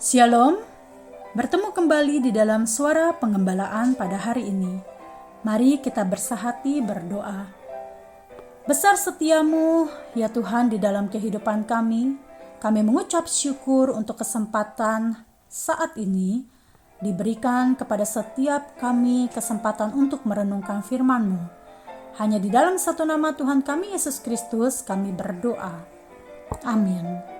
Shalom, bertemu kembali di dalam suara pengembalaan pada hari ini. Mari kita bersahati berdoa. Besar setiamu, ya Tuhan, di dalam kehidupan kami. Kami mengucap syukur untuk kesempatan saat ini diberikan kepada setiap kami kesempatan untuk merenungkan firman-Mu. Hanya di dalam satu nama Tuhan kami, Yesus Kristus, kami berdoa. Amin.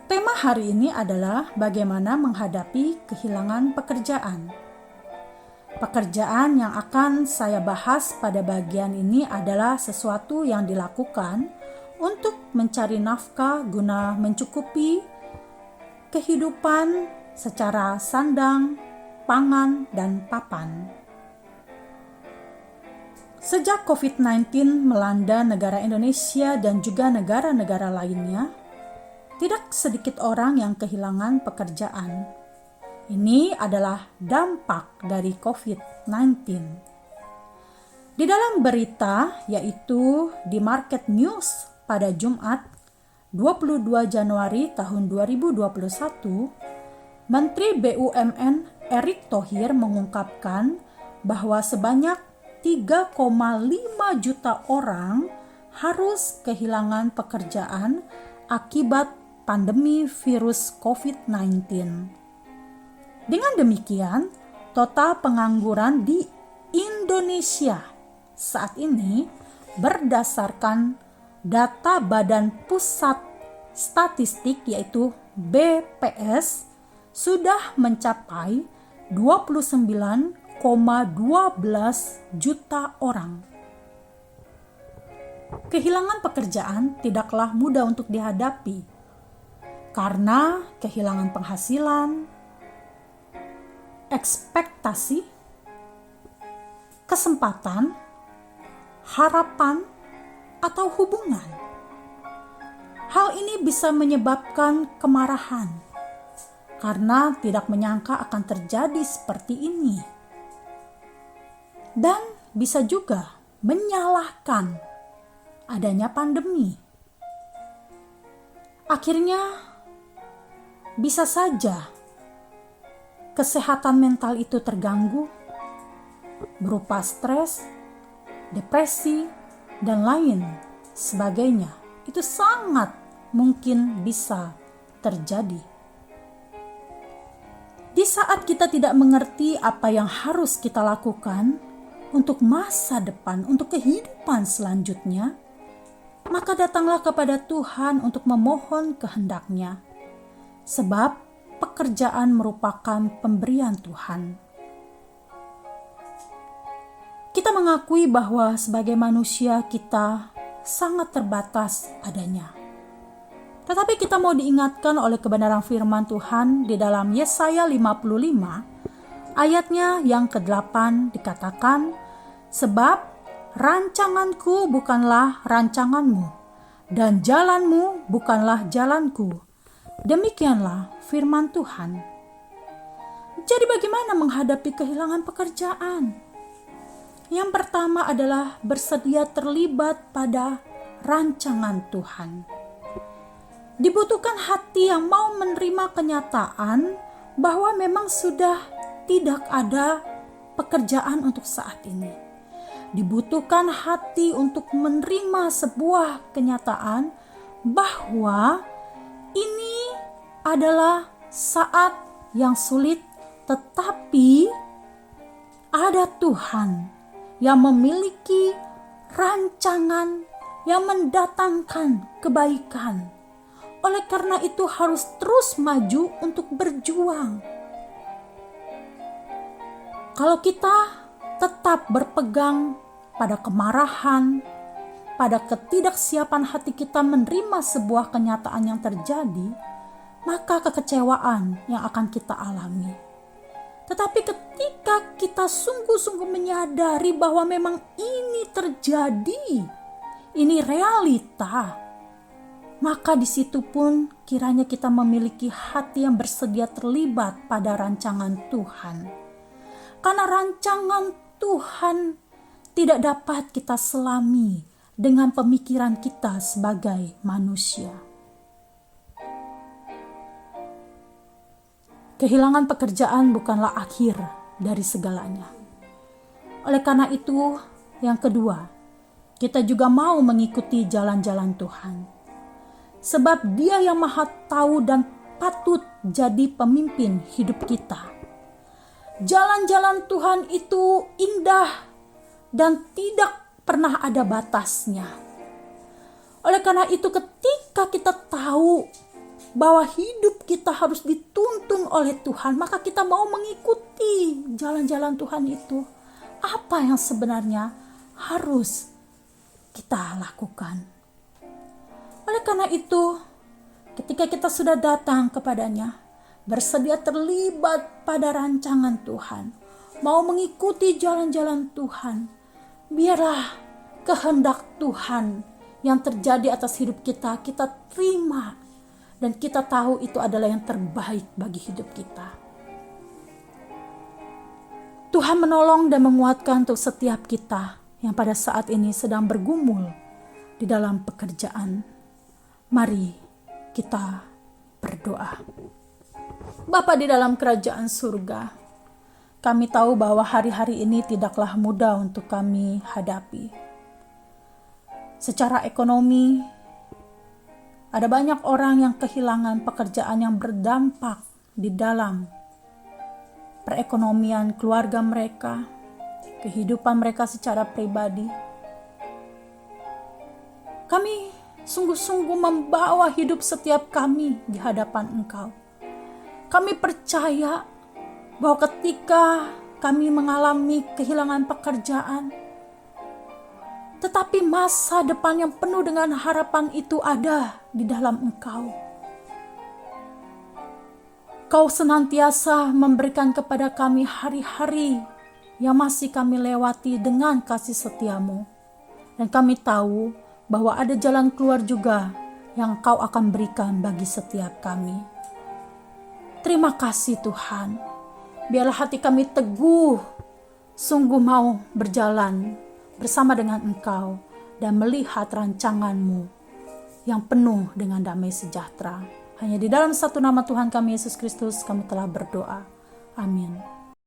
Tema hari ini adalah bagaimana menghadapi kehilangan pekerjaan. Pekerjaan yang akan saya bahas pada bagian ini adalah sesuatu yang dilakukan untuk mencari nafkah guna mencukupi kehidupan secara sandang, pangan, dan papan. Sejak COVID-19 melanda negara Indonesia dan juga negara-negara lainnya, tidak sedikit orang yang kehilangan pekerjaan. Ini adalah dampak dari COVID-19. Di dalam berita, yaitu di Market News pada Jumat 22 Januari tahun 2021, Menteri BUMN Erick Thohir mengungkapkan bahwa sebanyak 3,5 juta orang harus kehilangan pekerjaan akibat pandemi virus COVID-19. Dengan demikian, total pengangguran di Indonesia saat ini berdasarkan data Badan Pusat Statistik yaitu BPS sudah mencapai 29,12 juta orang. Kehilangan pekerjaan tidaklah mudah untuk dihadapi karena kehilangan penghasilan, ekspektasi, kesempatan, harapan, atau hubungan. Hal ini bisa menyebabkan kemarahan karena tidak menyangka akan terjadi seperti ini. Dan bisa juga menyalahkan adanya pandemi. Akhirnya, bisa saja kesehatan mental itu terganggu berupa stres, depresi, dan lain sebagainya. Itu sangat mungkin bisa terjadi. Di saat kita tidak mengerti apa yang harus kita lakukan untuk masa depan, untuk kehidupan selanjutnya, maka datanglah kepada Tuhan untuk memohon kehendak-Nya. Sebab pekerjaan merupakan pemberian Tuhan. Kita mengakui bahwa sebagai manusia kita sangat terbatas adanya. Tetapi kita mau diingatkan oleh kebenaran firman Tuhan di dalam Yesaya 55 ayatnya yang ke-8 dikatakan, sebab rancanganku bukanlah rancanganmu, dan jalanmu bukanlah jalanku. Demikianlah firman Tuhan. Jadi bagaimana menghadapi kehilangan pekerjaan? Yang pertama adalah bersedia terlibat pada rancangan Tuhan. Dibutuhkan hati yang mau menerima kenyataan bahwa memang sudah tidak ada pekerjaan untuk saat ini. Dibutuhkan hati untuk menerima sebuah kenyataan bahwa ini adalah saat yang sulit, tetapi ada Tuhan yang memiliki rancangan yang mendatangkan kebaikan. Oleh karena itu harus terus maju untuk berjuang. Kalau kita tetap berpegang pada kemarahan, pada ketidaksiapan hati kita menerima sebuah kenyataan yang terjadi, maka kekecewaan yang akan kita alami. Tetapi ketika kita sungguh-sungguh menyadari bahwa memang ini terjadi, ini realita, maka di situ pun kiranya kita memiliki hati yang bersedia terlibat pada rancangan Tuhan. Karena rancangan Tuhan tidak dapat kita selami dengan pemikiran kita sebagai manusia. kehilangan pekerjaan bukanlah akhir dari segalanya. Oleh karena itu, yang kedua, kita juga mau mengikuti jalan-jalan Tuhan. Sebab Dia yang Maha Tahu dan patut jadi pemimpin hidup kita. Jalan-jalan Tuhan itu indah dan tidak pernah ada batasnya. Oleh karena itu, ketika kita tahu bahwa hidup kita harus dituntun oleh Tuhan, maka kita mau mengikuti jalan-jalan Tuhan itu. Apa yang sebenarnya harus kita lakukan? Oleh karena itu, ketika kita sudah datang kepadanya, bersedia terlibat pada rancangan Tuhan, mau mengikuti jalan-jalan Tuhan, biarlah kehendak Tuhan yang terjadi atas hidup kita terima, dan kita tahu itu adalah yang terbaik bagi hidup kita. Tuhan menolong dan menguatkan untuk setiap kita yang pada saat ini sedang bergumul di dalam pekerjaan. Mari kita berdoa. Bapa di dalam kerajaan surga, kami tahu bahwa hari-hari ini tidaklah mudah untuk kami hadapi. Secara ekonomi, ada banyak orang yang kehilangan pekerjaan yang berdampak di dalam perekonomian keluarga mereka, kehidupan mereka secara pribadi. Kami sungguh-sungguh membawa hidup setiap kami di hadapan Engkau. Kami percaya bahwa ketika kami mengalami kehilangan pekerjaan, tetapi masa depan yang penuh dengan harapan itu ada di dalam Engkau. Kau senantiasa memberikan kepada kami hari-hari yang masih kami lewati dengan kasih setia-Mu. Dan kami tahu bahwa ada jalan keluar juga yang Kau akan berikan bagi setiap kami. Terima kasih Tuhan. Biarlah hati kami teguh, sungguh mau berjalan bersama dengan Engkau dan melihat rancangan-Mu yang penuh dengan damai sejahtera. Hanya di dalam satu nama Tuhan kami Yesus Kristus kami telah berdoa. Amin.